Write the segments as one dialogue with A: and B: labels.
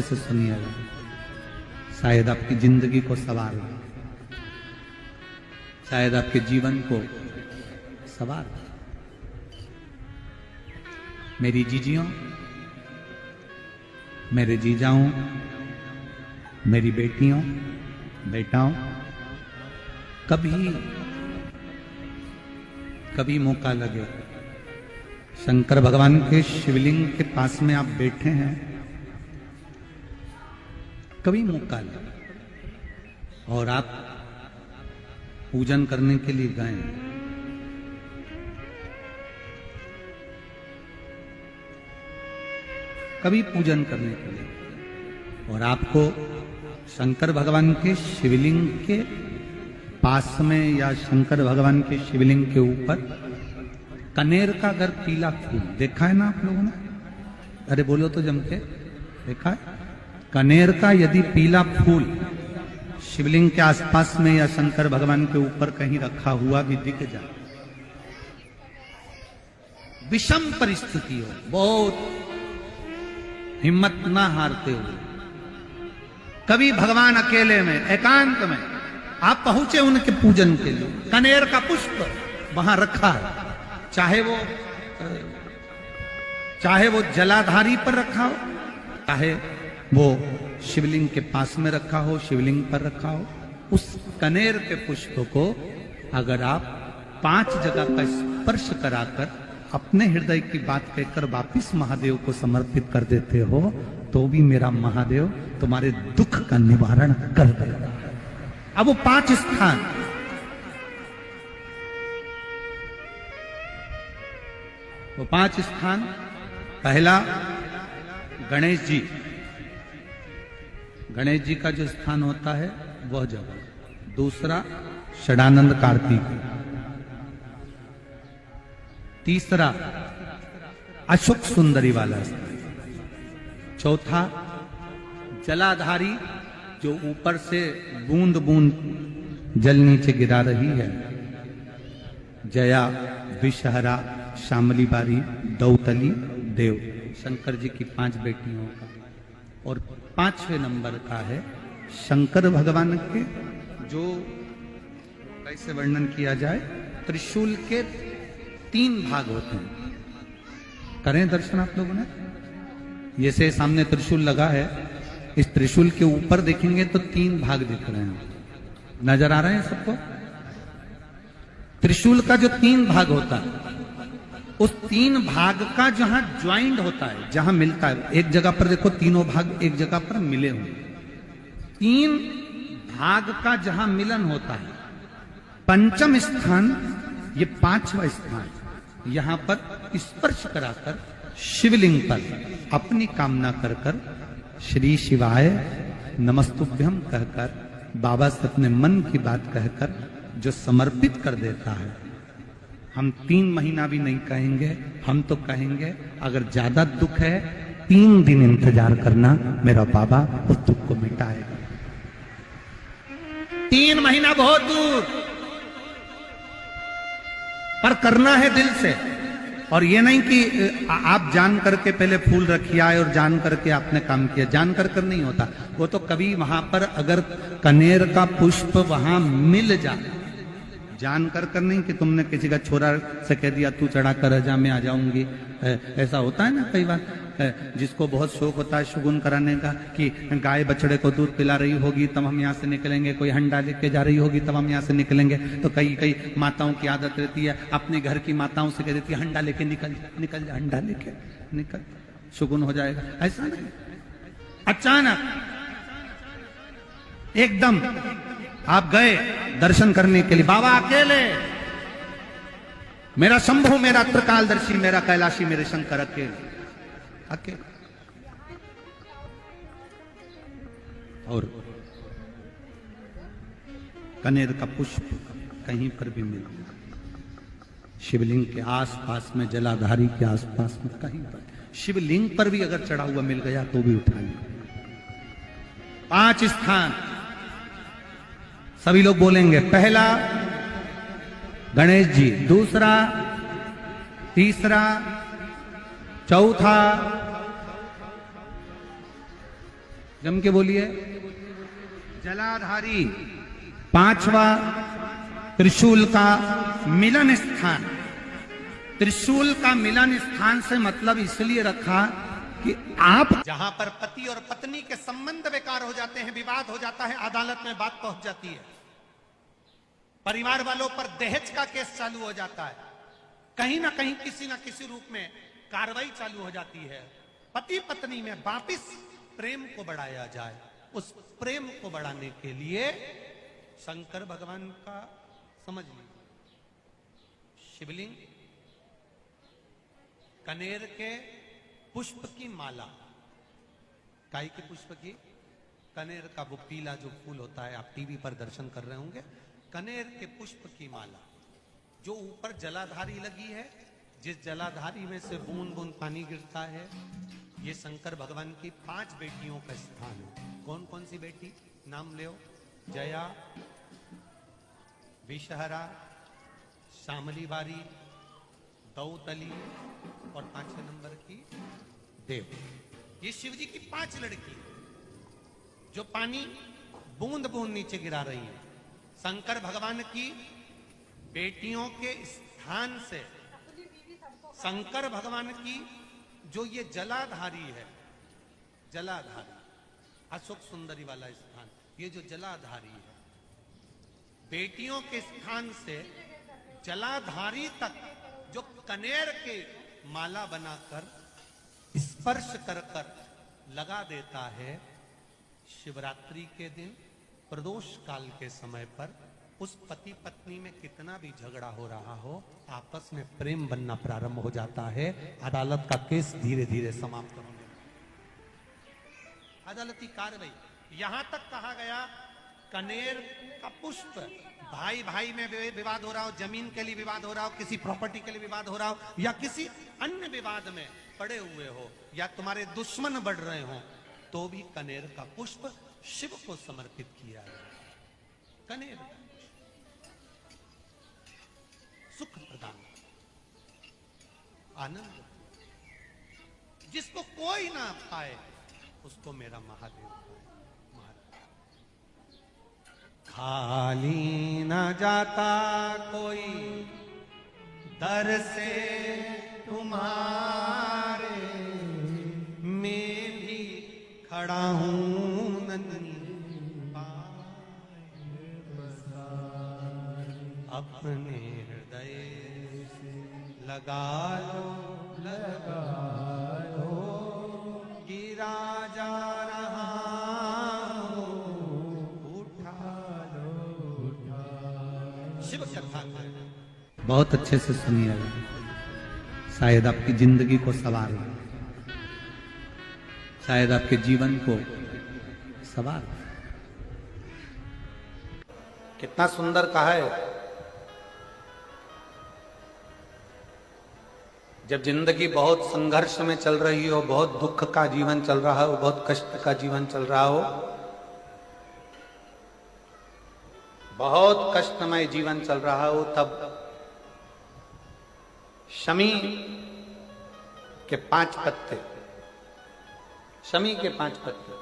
A: से सुनिएगा, शायद आपकी जिंदगी को सवार हो, शायद आपके जीवन को सवार हो। मेरी जीजियों, मेरे जीजाओं, मेरी बेटियों, बेटाओं, कभी मौका लगे, शंकर भगवान के शिवलिंग के पास में आप बैठे हैं, कभी मौका लगे और आप पूजन करने के लिए गए, कभी पूजन करने के लिए, और आपको शंकर भगवान के शिवलिंग के पास में या शंकर भगवान के शिवलिंग के ऊपर कनेर का अगर पीला फूल देखा है ना आप लोगों ने, अरे बोलो तो जम के, देखा है? कनेर का यदि पीला फूल शिवलिंग के आसपास में या शंकर भगवान के ऊपर कहीं रखा हुआ भी दिख जाए, विषम परिस्थिति हो, बहुत हिम्मत ना हारते हुए, कभी भगवान अकेले में एकांत में आप पहुंचे उनके पूजन के लिए, कनेर का पुष्प वहां रखा है, चाहे वो जलाधारी पर रखा हो, चाहे वो शिवलिंग के पास में रखा हो, शिवलिंग पर रखा हो, उस कनेर के पुष्प को अगर आप 5 जगह का स्पर्श कराकर अपने हृदय की बात कहकर वापिस महादेव को समर्पित कर देते हो, तो भी मेरा महादेव तुम्हारे दुख का निवारण कर देगा। अब वो 5 स्थान, वो 5 स्थान, पहला गणेश जी, गणेश जी का जो स्थान होता है वह जगह, दूसरा षडानंद कार्तिक, तीसरा अशोक सुंदरी वाला स्थान, चौथा जलाधारी जो ऊपर से बूंद बूंद जल नीचे गिरा रही है, जया, विषहरा, शामली बारी, दौतली, देव, शंकर जी की 5 बेटियों का, और 5वें नंबर का है शंकर भगवान के, जो कैसे वर्णन किया जाए, त्रिशूल के 3 भाग होते हैं। करें दर्शन आप लोगों ने, ये से सामने त्रिशूल लगा है, इस त्रिशूल के ऊपर देखेंगे तो 3 भाग दिख रहे हैं, नजर आ रहे हैं सबको? त्रिशूल का जो 3 भाग होता है, उस 3 भाग का जहां ज्वाइंट होता है, जहां मिलता है, एक जगह पर देखो तीनों भाग एक जगह पर मिले हुए, 3 भाग का जहां मिलन होता है, 5वां स्थान, ये 5वां स्थान, यहां पर स्पर्श कराकर शिवलिंग पर अपनी कामना कर कर श्री शिवाय नमस्तुभ्यम कहकर बाबा से अपने मन की बात कहकर जो समर्पित कर देता है, हम 3 महीना भी नहीं कहेंगे, हम तो कहेंगे अगर ज्यादा दुख है 3 दिन इंतजार करना, मेरा बाबा उस दुख को मिटाएगा। 3 महीना बहुत दूर, पर करना है दिल से, और ये नहीं कि आप जान करके पहले फूल रखिए आए और जान करके आपने काम किया, जान कर नहीं होता वो तो, कभी वहां पर अगर कनेर का पुष्प वहां मिल जाए, जान कर नहीं कि तुमने किसी का छोरा से कह दिया तू चढ़ा कर जा मैं आ जाऊंगी, ऐसा होता है ना कई बार, जिसको बहुत शौक होता है शुगुन कराने का, कि गाय बछड़े को दूध पिला रही होगी तब हम यहाँ से निकलेंगे, कोई हंडा लेके जा रही होगी तब हम यहाँ से निकलेंगे, तो कई माताओं की आदत रहती है, अपने घर की माताओं से कह देती है हंडा लेके निकल जा, हंडा लेके निकल, शुगुन हो जाएगा। ऐसा नहीं, अचानक एकदम आप गए दर्शन करने के लिए, बाबा अकेले, मेरा शंभु, मेरा त्रिकालदर्शी, मेरा कैलाशी, मेरे शंकर अकेले, और कनेर का पुष्प कहीं पर भी मिल, शिवलिंग के आसपास में, जलाधारी के आसपास में, कहीं पर, शिवलिंग पर भी अगर चढ़ा हुआ मिल गया तो भी उठा लिया। 5 स्थान सभी लोग बोलेंगे, पहला गणेश जी, दूसरा, तीसरा, चौथा, जम के बोलिए। जलाधारी, पांचवा त्रिशूल का मिलन स्थान। त्रिशूल का मिलन स्थान से मतलब इसलिए रखा कि आप
B: जहां पर पति और पत्नी के संबंध बेकार हो जाते हैं, विवाद हो जाता है, अदालत में बात पहुंच जाती है, परिवार वालों पर दहेज का केस चालू हो जाता है, कहीं ना कहीं किसी ना किसी रूप में कार्रवाई चालू हो जाती है, पति पत्नी में वापिस प्रेम को बढ़ाया जाए, उस प्रेम को बढ़ाने के लिए शंकर भगवान का समझ लीजिए शिवलिंग, कनेर के पुष्प की माला, काय के पुष्प की, कनेर का वो पीला जो फूल होता है, आप टीवी पर दर्शन कर रहे होंगे, कनेर के पुष्प की माला जो ऊपर जलाधारी लगी है, जिस जलाधारी में से बूंद बूंद पानी गिरता है, ये शंकर भगवान की 5 बेटियों का स्थान है। कौन कौन सी बेटी नाम ले? जया, विषहरा, श्यामली बारी, दौतली और 5वें नंबर की देव। ये शिव जी की 5 लड़की जो पानी बूंद बूंद नीचे गिरा रही है। शंकर भगवान की बेटियों के स्थान से शंकर भगवान की जो ये जलाधारी है, जलाधारी अशोक सुंदरी वाला स्थान, ये जो जलाधारी है, बेटियों के स्थान से जलाधारी तक जो कनेर के माला बनाकर स्पर्श कर कर लगा देता है, शिवरात्रि के दिन प्रदोष काल के समय पर उस पति पत्नी में कितना भी झगड़ा हो रहा हो, आपस में प्रेम बनना प्रारंभ हो जाता है। अदालत का केस धीरे धीरे समाप्त होने लगता है। अदालती कार्रवाई, यहां तक कहा गया कनेर का पुष्प, भाई भाई में विवाद हो रहा हो, जमीन के लिए विवाद हो रहा हो, किसी प्रॉपर्टी के लिए विवाद हो रहा हो, या किसी अन्य विवाद में पड़े हुए हो, या तुम्हारे दुश्मन बढ़ रहे हो, तो भी कनेर का पुष्प शिव को समर्पित किया है। कनेर का सुख प्रदान, आनंद, जिसको कोई ना पाए उसको मेरा महादेव खाली न जाता कोई दर से तुम्हारे, मैं भी खड़ा हूं नन्ही अपने हृदय से लगा लो, लगा लो, गिरा जा रहा हो, शिव कथा
A: बहुत अच्छे से सुनिएगा, शायद आपकी जिंदगी को सवार, शायद आपके जीवन को सवार।
B: कितना सुंदर कहा है। जब जिंदगी बहुत संघर्ष में चल रही हो, बहुत दुख का जीवन चल रहा हो, बहुत कष्ट का जीवन चल रहा हो, बहुत कष्टमय जीवन चल रहा हो, तब शमी के 5 पत्ते, शमी के 5 पत्ते,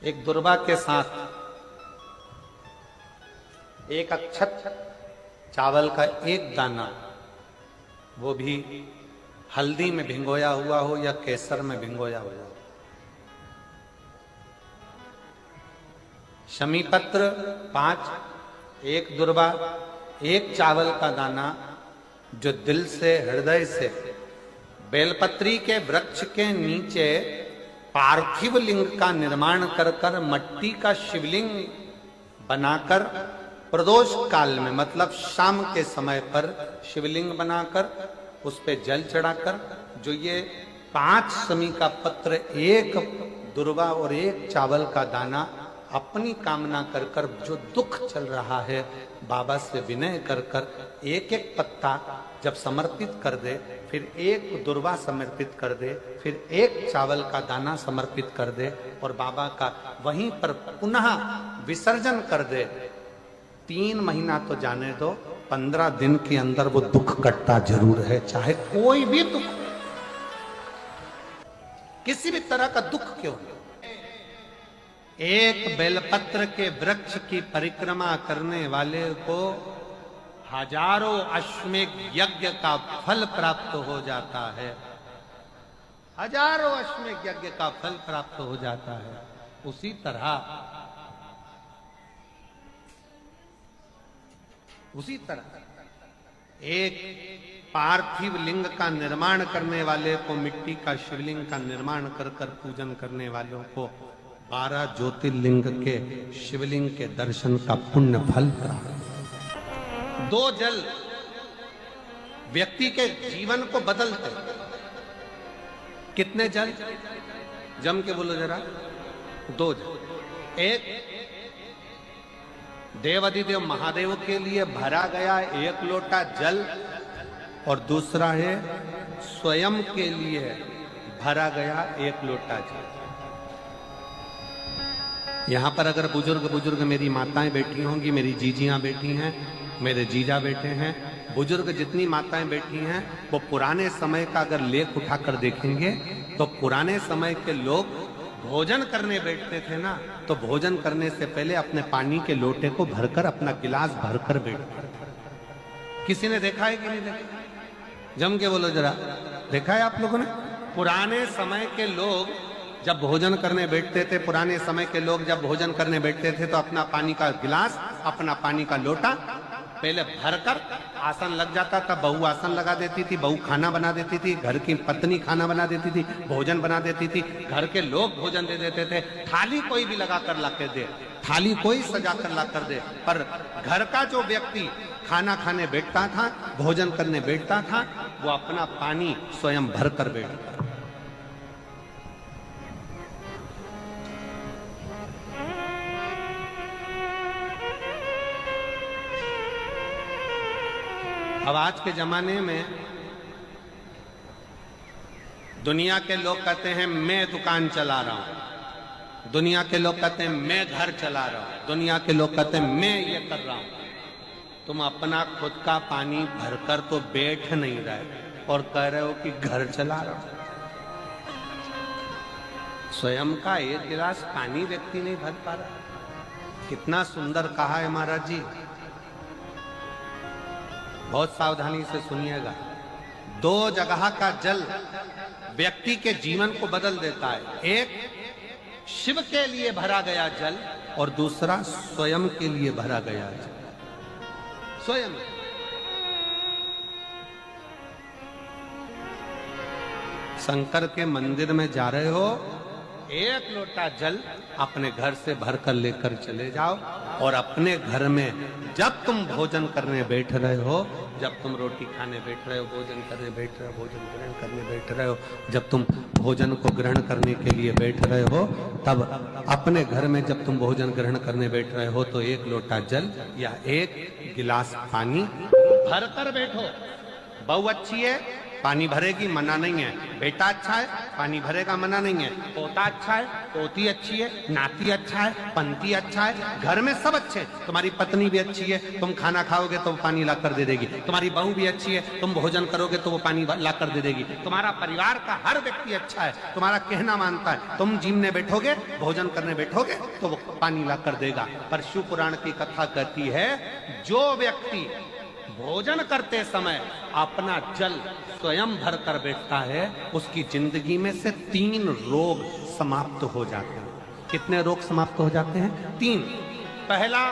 B: एक दुर्वा के साथ एक अक्षत चावल का एक दाना, वो भी हल्दी में भिंगोया हुआ हो या केसर में भिंगोया हुआ हो, शमी पत्र 5, एक दुर्वा, एक चावल का दाना, जो दिल से, हृदय से बेलपत्री के वृक्ष के नीचे पार्थिव लिंग का निर्माण कर कर मट्टी का शिवलिंग बनाकर प्रदोष काल में, मतलब शाम के समय पर शिवलिंग बनाकर उस पे जल चढ़ाकर, जो ये 5 शमी का पत्र, एक दुर्वा और एक चावल का दाना, अपनी कामना कर कर जो दुख चल रहा है, बाबा से विनय कर कर एक एक पत्ता जब समर्पित कर दे, फिर एक दुर्वा समर्पित कर दे, फिर एक चावल का दाना समर्पित कर दे और बाबा का वहीं पर पुनः विसर्जन कर दे, 3 महीना तो जाने दो, 15 दिन के अंदर वो दुख कटता जरूर है, चाहे कोई भी दुख। किसी भी तरह का दुख क्यों हो, एक बेलपत्र के वृक्ष की परिक्रमा करने वाले को हजारों अश्वमेध यज्ञ का फल प्राप्त हो जाता है। हजारों अश्वमेध यज्ञ का फल प्राप्त हो जाता है। उसी तरह एक पार्थिव लिंग का निर्माण करने वाले को, मिट्टी का शिवलिंग का निर्माण कर कर पूजन करने वालों को 12 ज्योतिर्लिंग के शिवलिंग के दर्शन का पुण्य फल प्राप्त। 2 जल व्यक्ति के जीवन को बदलते। कितने जल? जम के बोलो जरा। 2 जल। एक देवाधिदेव महादेव के लिए भरा गया 1 लोटा जल, और दूसरा है स्वयं के लिए भरा गया 1 लोटा जल। यहां पर अगर बुजुर्ग मेरी माताएं बैठी होंगी, मेरी जीजियां बैठी हैं, मेरे जीजा बैठे हैं, बुजुर्ग जितनी माताएं बैठी हैं, वो पुराने समय का अगर लेख उठाकर देखेंगे तो पुराने समय के लोग भोजन करने बैठते थे ना, तो भोजन करने से पहले अपने पानी के लोटे को भरकर, अपना गिलास भरकर बैठते थे। किसी ने देखा है कि नहीं देखा? जम के बोलो जरा। देखा है आप लोगों ने? पुराने समय के लोग जब भोजन करने बैठते थे, पुराने समय के लोग जब भोजन करने बैठते थे तो अपना पानी का गिलास, अपना पानी का लोटा पहले भरकर, आसन लग जाता था, बहू आसन लगा देती थी, बहू खाना बना देती थी, घर की पत्नी खाना बना देती थी, भोजन बना देती थी, घर के लोग भोजन दे देते थे। थाली कोई भी लगा कर ला के दे, थाली कोई सजा कर ला कर दे, पर घर का जो व्यक्ति खाना खाने बैठता था, भोजन करने बैठता था, वो अपना पानी स्वयं भर कर बैठता। अब आज के जमाने में दुनिया के लोग कहते हैं मैं दुकान चला रहा हूं, दुनिया के लोग कहते हैं मैं घर चला रहा हूं, दुनिया के लोग कहते हैं मैं ये कर रहा हूं। तुम अपना खुद का पानी भरकर तो बैठ नहीं रहे और कह रहे हो कि घर चला रहा हूं। स्वयं का 1 गिलास पानी व्यक्ति नहीं भर पा रहा। कितना सुंदर कहा है महाराज जी। बहुत सावधानी से सुनिएगा। 2 जगह का जल व्यक्ति के जीवन को बदल देता है। एक शिव के लिए भरा गया जल, और दूसरा स्वयं के लिए भरा गया जल। स्वयं शंकर के मंदिर में जा रहे हो, 1 लोटा जल अपने घर से भरकर लेकर चले जाओ, और अपने घर में जब तुम भोजन करने बैठ रहे हो, जब तुम रोटी खाने बैठ रहे हो, भोजन करने बैठ रहे हो, भोजन ग्रहण करने बैठ रहे हो, जब तुम भोजन को ग्रहण करने के लिए बैठ रहे हो, तब अपने घर में जब तुम भोजन ग्रहण करने बैठ रहे हो तो 1 लोटा जल या 1 गिलास पानी भरकर बैठो। बहू अच्छी है, पानी भरेगी, मना नहीं है। बेटा अच्छा है, पानी भरेगा, मना नहीं है। पोता अच्छा है, पोती अच्छी है, नाती अच्छा है, पंती अच्छा है, घर में सब अच्छे हैं। तुम्हारी पत्नी भी अच्छी है, तुम खाना खाओगे तो वो पानी ला कर दे देगी। तुम्हारी बहू भी अच्छी है, तुम भोजन करोगे तो वो पानी ला कर दे देगी। तुम्हारा परिवार का हर व्यक्ति अच्छा है, तुम्हारा कहना मानता है। तुम जिमने बैठोगे, भोजन करने बैठोगे तो वो पानी ला कर देगा। पर शिव पुराण की कथा कहती है, जो व्यक्ति भोजन करते समय अपना जल स्वयं भर कर बैठता है, उसकी जिंदगी में से 3 रोग समाप्त हो जाते हैं। कितने रोग समाप्त हो जाते हैं? 3। पहला,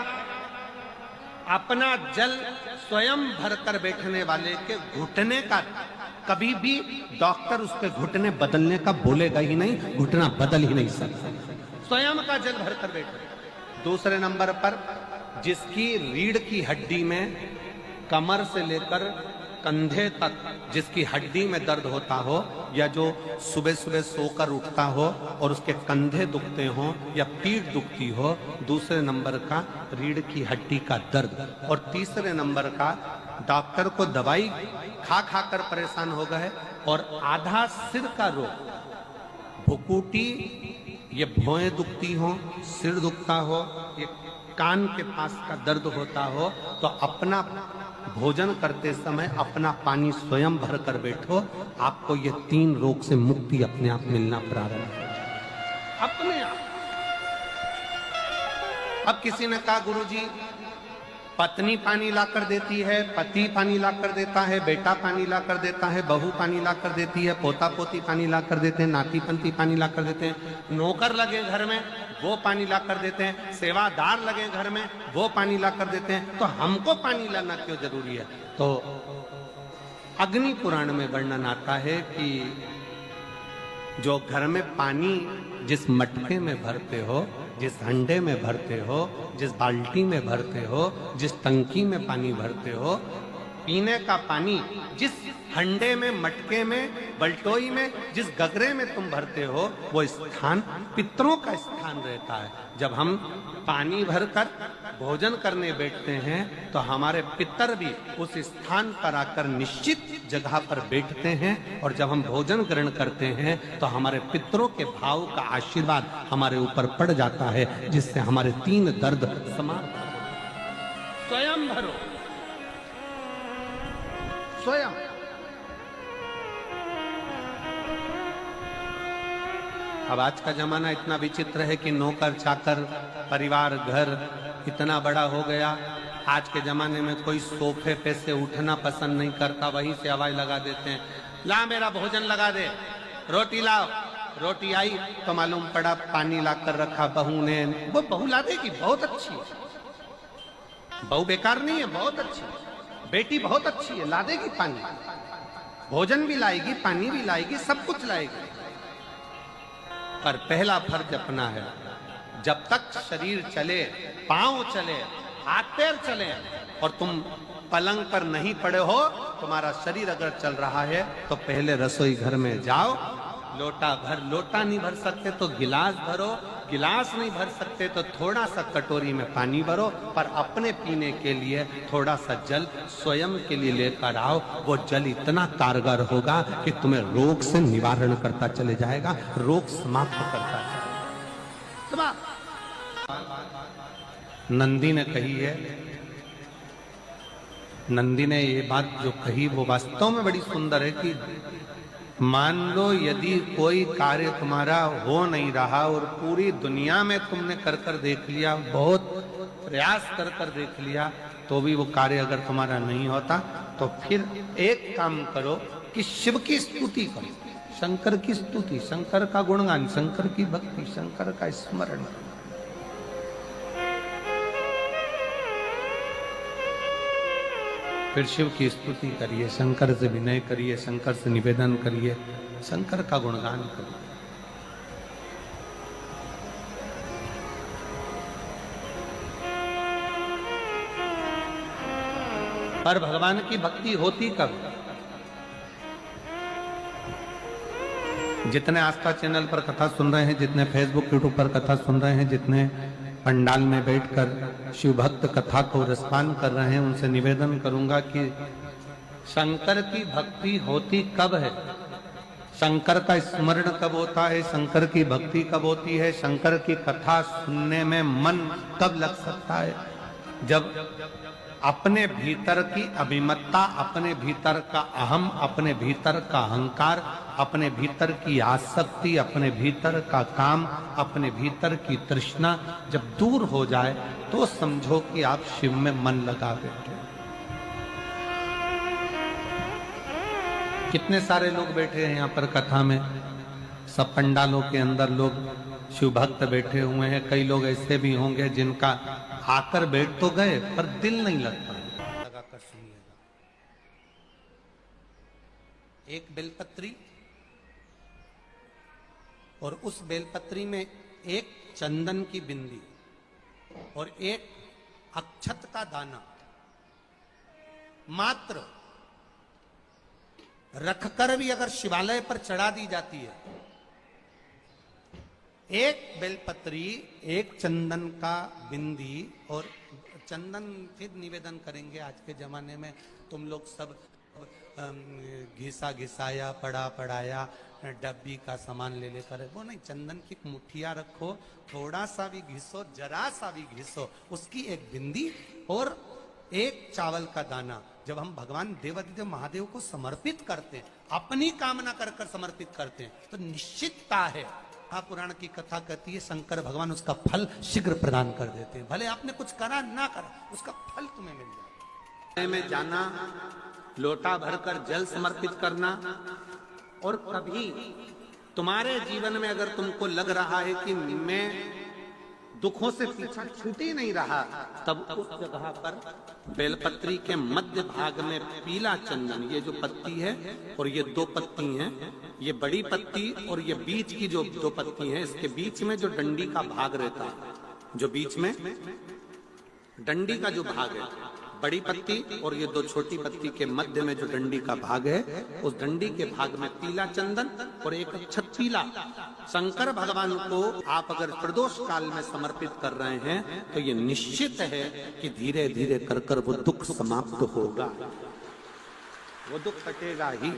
B: अपना जल स्वयं भर कर बैठने वाले के घुटने का कभी भी डॉक्टर उसके घुटने बदलने का बोलेगा ही नहीं, घुटना बदल ही नहीं सकता। स्वयं का जल भर कर बैठे। दूसरे नंबर पर, जिसकी रीढ़ की हड्डी में कमर से लेकर कंधे तक जिसकी हड्डी में दर्द होता हो, या जो सुबह सुबह सोकर उठता हो और उसके कंधे दुखते हो या पीठ दुखती हो। दूसरे नंबर का रीढ़ की हड्डी का दर्द। और तीसरे नंबर का, डॉक्टर को दवाई खा खा कर परेशान हो गए और आधा सिर का रोग, भुकुटी, ये भौएं दुखती हो, सिर दुखता हो, ये कान के पास का दर्द होता हो, तो अपना भोजन करते समय अपना पानी स्वयं भर कर बैठो, आपको ये 3 रोग से मुक्ति अपने आप मिलना प्रारंभ हो जाए, अपने आप। अब किसी ने कहा गुरुजी पत्नी पानी ला कर देती है, पति पानी ला कर देता है, बेटा पानी ला कर देता है, बहू पानी ला कर देती है, पोता पोती पानी ला कर देते हैं, नाती पंती पानी ला कर देते हैं, नौकर लगे घर में वो पानी ला कर देते हैं, सेवादार लगे घर में वो पानी ला कर देते हैं, तो हमको पानी लाना क्यों जरूरी है? तो अग्नि पुराण में वर्णन आता है कि जो घर में पानी जिस मटके में भरते हो, जिस हंडे में भरते हो, जिस बाल्टी में भरते हो, जिस टंकी में पानी भरते हो, पीने का पानी जिस हंडे में, मटके में, बल्टोई में, जिस गगरे में तुम भरते हो, वो स्थान पितरों का स्थान रहता है। जब हम पानी भरकर भोजन करने बैठते हैं तो हमारे पितर भी उस स्थान पर आकर निश्चित जगह पर बैठते हैं, और जब हम भोजन ग्रहण करते हैं तो हमारे पितरों के भाव का आशीर्वाद हमारे ऊपर पड़ जाता है, जिससे हमारे 3 दर्द समाप्त हो। स्वयं भरो, स्वयं। अब आज का जमाना इतना विचित्र है कि नौकर चाकर, परिवार, घर इतना बड़ा हो गया। आज के जमाने में कोई सोफे पे से उठना पसंद नहीं करता, वहीं से आवाज लगा देते हैं, ला मेरा भोजन लगा दे, रोटी लाओ। रोटी आई तो मालूम पड़ा पानी ला कर रखा बहू ने। वो बहू ला देगी, बहुत अच्छी है, बहू बेकार नहीं है, बहुत अच्छी है, बेटी बहुत अच्छी है, ला देगी पानी, भोजन भी लाएगी, पानी भी लाएगी, सब कुछ लाएगी। पर पहला फर्ज अपना है, जब तक शरीर चले, पांव चले, हाथ पैर चले, और तुम पलंग पर नहीं पड़े हो, तुम्हारा शरीर अगर चल रहा है तो पहले रसोई घर में जाओ, लोटा भर, लोटा नहीं भर सकते तो गिलास भरो, गिलास नहीं भर सकते तो थोड़ा सा कटोरी में पानी भरो, पर अपने पीने के लिए थोड़ा सा जल स्वयं के लिए लेकर आओ। वो जल इतना कारगर होगा कि तुम्हें रोग से निवारण करता चले जाएगा, रोग समाप्त करता जाएगा। नंदी ने कही है, नंदी ने ये बात जो कही वो वास्तव में बड़ी सुंदर है कि मान लो यदि कोई कार्य तुम्हारा हो नहीं रहा और पूरी दुनिया में तुमने कर कर देख लिया, बहुत प्रयास कर कर देख लिया, तो भी वो कार्य अगर तुम्हारा नहीं होता, तो फिर एक काम करो कि शिव की स्तुति करो, शंकर की स्तुति, शंकर का गुणगान, शंकर की भक्ति, शंकर का स्मरण। फिर शिव की स्तुति करिए, शंकर से विनय करिए, शंकर से निवेदन करिए, शंकर का गुणगान करिए। पर भगवान की भक्ति होती कब? जितने आस्था चैनल पर कथा सुन रहे हैं, जितने फेसबुक यूट्यूब पर कथा सुन रहे हैं, जितने पंडाल में बैठकर शिव भक्त कथा को रसपान कर रहे हैं, उनसे निवेदन करूंगा कि शंकर की भक्ति होती कब है, शंकर का स्मरण कब होता है, शंकर की भक्ति कब होती है, शंकर की कथा सुनने में मन कब लग सकता है? जब अपने भीतर की अभिमत्ता, अपने भीतर का अहम, अपने भीतर का अहंकार, अपने भीतर की आसक्ति, अपने भीतर का काम, अपने भीतर की तृष्णा जब दूर हो जाए तो समझो कि आप शिव में मन लगा बैठे। कितने सारे लोग बैठे हैं यहाँ पर कथा में, सब पंडालों के अंदर लोग शिव भक्त बैठे हुए हैं। कई लोग ऐसे भी होंगे जिनका आकर बैठ तो गए पर दिल नहीं लगता। लगाकर सुनिएगा, एक बेलपत्री और उस बेलपत्री में एक चंदन की बिंदी और एक अक्षत का दाना मात्र रखकर भी अगर शिवालय पर चढ़ा दी जाती है, एक बेलपत्री, एक चंदन का बिंदी, और चंदन फिर निवेदन करेंगे। आज के जमाने में तुम लोग सब घिसा घिसाया, पड़ा पड़ाया, डब्बी का सामान ले लेकर, वो नहीं, चंदन की मुठिया रखो, थोड़ा सा भी घिसो, जरा सा भी घिसो, उसकी एक बिंदी और एक चावल का दाना जब हम भगवान देवादिदेव महादेव को समर्पित करते हैं, अपनी कामना कर कर समर्पित करते हैं, तो निश्चितता है, पुराण की कथा कहती है शंकर भगवान उसका फल शीघ्र प्रदान कर देते हैं। भले आपने कुछ करा ना करा, उसका फल तुम्हें मिल जाए। में जाना, लोटा भरकर जल समर्पित करना, और कभी तुम्हारे जीवन में अगर तुमको लग रहा है कि मैं दुखों से पीछा छूट ही नहीं रहा, तब उस जगह पर बेलपत्री के मध्य भाग में पीला चंदन, ये जो पत्ती है और ये दो पत्ती हैं, ये बड़ी पत्ती और ये बीच की जो दो पत्ती हैं, इसके बीच में जो डंडी का भाग रहता है, जो बीच में डंडी का जो भाग है, बड़ी पत्ती और ये दो छोटी पत्ती के मध्य में जो डंडी का भाग है, उस डंडी के भाग में पीला चंदन और एक अक्षत पीला शंकर भगवान को आप अगर प्रदोष काल में समर्पित कर रहे हैं, तो ये निश्चित है कि धीरे धीरे कर कर वो दुख समाप्त होगा, वो दुख कटेगा ही।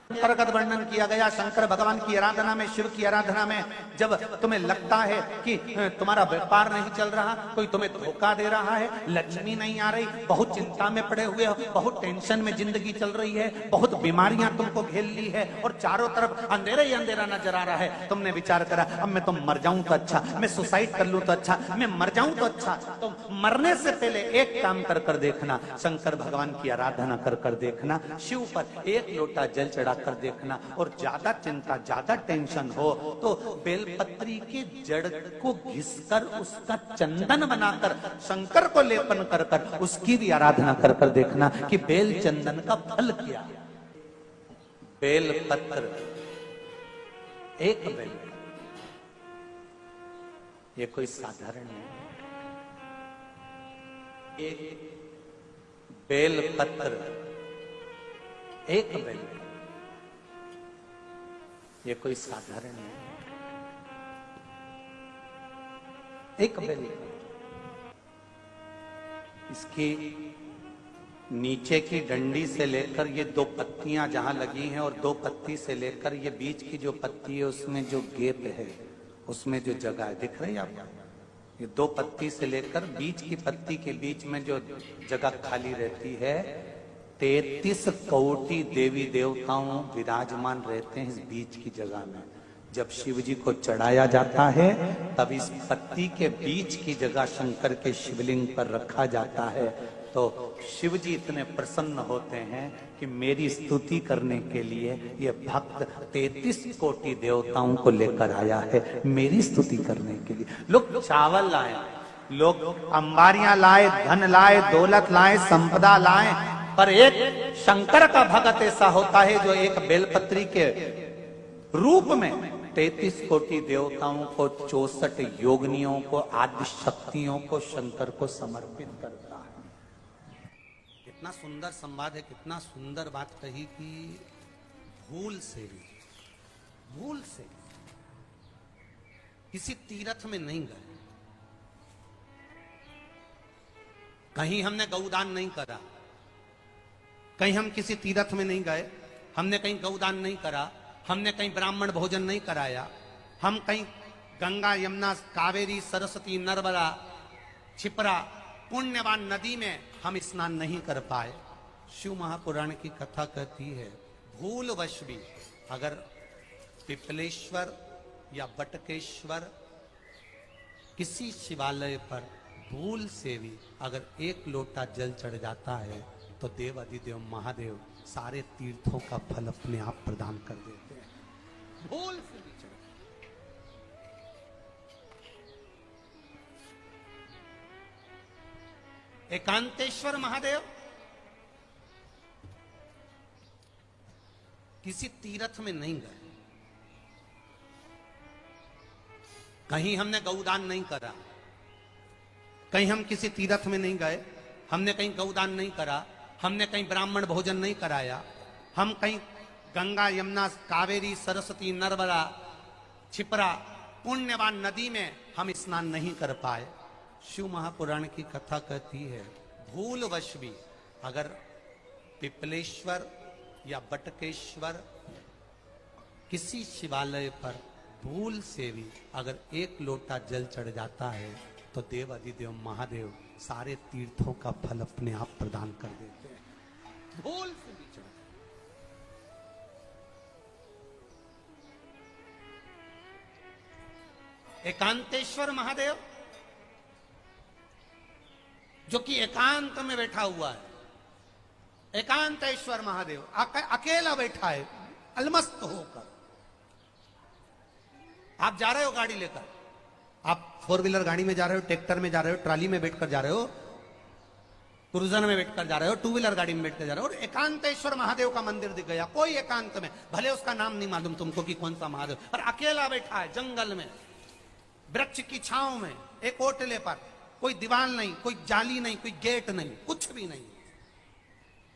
B: अंतर्गत वर्णन किया गया शंकर भगवान की आराधना में, शिव की आराधना में, जब तुम्हें लगता है कि तुम्हारा व्यापार नहीं चल रहा, कोई तुम्हें धोखा दे रहा है, लक्ष्मी नहीं आ रही, बहुत चिंता में पड़े हुए हो, बहुत टेंशन में जिंदगी चल रही है, बहुत बीमारियां तुमको घेर ली है और चारों तरफ अंधेरा ही अंधेरा नजर आ रहा है, तुमने विचार करा अब मैं तो मर जाऊं तो अच्छा, मैं सुसाइड कर लूं तो अच्छा, मैं मर जाऊं तो अच्छा, तो मरने से पहले एक काम कर कर देखना, शंकर भगवान की आराधना कर कर देखना, शिव पर एक लोटा जल चढ़ा कर देखना, और ज्यादा चिंता ज्यादा टेंशन हो तो बेलपत्री के जड़ को घिसकर उसका चंदन बनाकर शंकर को लेपन कर कर उसकी भी आराधना कर कर देखना कि बेल चंदन का फल क्या। बेल पत्र, एक बेल, ये कोई साधारण नहीं, एक बेल पत्र, एक बेल, ये कोई साधारण है, एक बेल। इसकी नीचे की डंडी से लेकर ये दो पत्तियां जहां लगी हैं, और दो पत्ती से लेकर ये बीच की जो पत्ती है उसमें जो गेप है, उसमें जो जगह है, दिख रही है आपको? ये दो पत्ती से लेकर बीच की पत्ती के बीच में जो जगह खाली रहती है, 33 कोटि देवी देवताओं विराजमान रहते हैं इस बीच की जगह में। जब शिव जी को चढ़ाया जाता है तब इस पत्ती के बीच की जगह शंकर के शिवलिंग पर रखा जाता है, तो शिव जी इतने प्रसन्न होते हैं कि मेरी स्तुति करने के लिए ये भक्त 33 कोटि देवताओं को लेकर आया है, मेरी स्तुति करने के लिए। लोग चावल लाए, लोग अंबारियां लाए, धन लाए, दौलत लाए, संपदा लाए, पर एक शंकर का भगत ऐसा होता है जो एक बेलपत्री के रूप में 33 कोटि देवताओं को, 64 योगिनियों को, आदि शक्तियों को शंकर को समर्पित करता है। कितना सुंदर संवाद है, कितना सुंदर बात कही कि भूल से किसी तीर्थ में नहीं गए, कहीं हमने गौदान नहीं करा, कहीं हम किसी तीर्थ में नहीं गए, हमने कहीं गौदान नहीं करा, हमने कहीं ब्राह्मण भोजन नहीं कराया, हम कहीं गंगा यमुना कावेरी सरस्वती नर्मदा छिपरा पुण्यवान नदी में हम स्नान नहीं कर पाए। शिव महापुराण की कथा कहती है भूलवश भी अगर पिपलेश्वर या बटकेश्वर किसी शिवालय पर भूल से भी अगर एक लोटा जल चढ़ जाता है, तो देव अधिदेव महादेव सारे तीर्थों का फल अपने आप प्रदान कर देते हैं। भूल से भी चढ़, एकांतेश्वर महादेव किसी तीर्थ में नहीं गए, कहीं हमने गौदान नहीं करा, कहीं हम किसी तीर्थ में नहीं गए, हमने कहीं गौदान नहीं करा, हमने कहीं ब्राह्मण भोजन नहीं कराया, हम कहीं गंगा यमुना कावेरी सरस्वती नर्मदा छिपरा पुण्यवान नदी में हम स्नान नहीं कर पाए। शिव महापुराण की कथा कहती है भूलवश भी अगर पिपलेश्वर या बटकेश्वर किसी शिवालय पर भूल से भी अगर एक लोटा जल चढ़ जाता है, तो देव अधिदेव महादेव सारे तीर्थों का फल अपने आप प्रदान कर देते हैं। भूल से भी चढ़ा। एकांतेश्वर महादेव जो कि एकांत में बैठा हुआ है, एकांतेश्वर महादेव अकेला बैठा है अलमस्त होकर। आप जा रहे हो गाड़ी लेकर, आप 4 व्हीलर गाड़ी में जा रहे हो, ट्रैक्टर में जा रहे हो, ट्रॉली में बैठकर जा रहे हो, क्रूजर में बैठकर जा रहे हो, 2 व्हीलर गाड़ी में बैठकर जा रहे हो, और एकांतेश्वर महादेव का मंदिर दिख गया कोई एकांत में, भले उसका नाम नहीं मालूम तुमको कि कौन सा महादेव, और अकेला बैठा है जंगल में वृक्ष की छांव में एक ओटले पर, कोई दीवार नहीं, कोई जाली नहीं, कोई गेट नहीं, कुछ भी नहीं।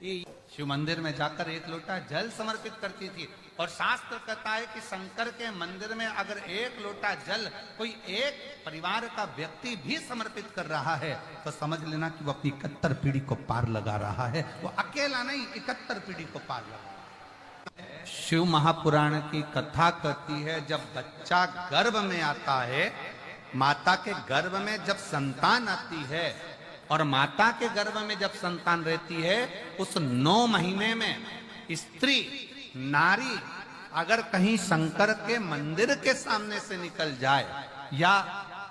B: ये शिव मंदिर में जाकर 1 लोटा जल समर्पित करती थी, और शास्त्र कहता है कि शंकर के मंदिर में अगर 1 लोटा जल कोई एक परिवार का व्यक्ति भी समर्पित कर रहा है तो समझ लेना कि वो अपनी 71 पीढ़ी को पार लगा रहा है। वो अकेला नहीं, 71 पीढ़ी को पार लगा रहा है। शिव महापुराण की कथा कहती है जब बच्चा गर्भ में आता है, माता के गर्भ में जब संतान आती है, और माता के गर्भ में जब संतान रहती है, उस 9 महीने में स्त्री नारी अगर कहीं शंकर के मंदिर के सामने से निकल जाए, या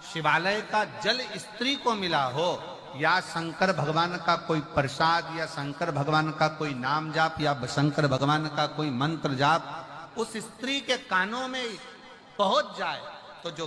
B: शिवालय का जल स्त्री को मिला हो, या शंकर भगवान का कोई प्रसाद, या शंकर भगवान का कोई नाम जाप, या शंकर भगवान का कोई मंत्र जाप उस स्त्री के कानों में पहुंच जाए, तो जो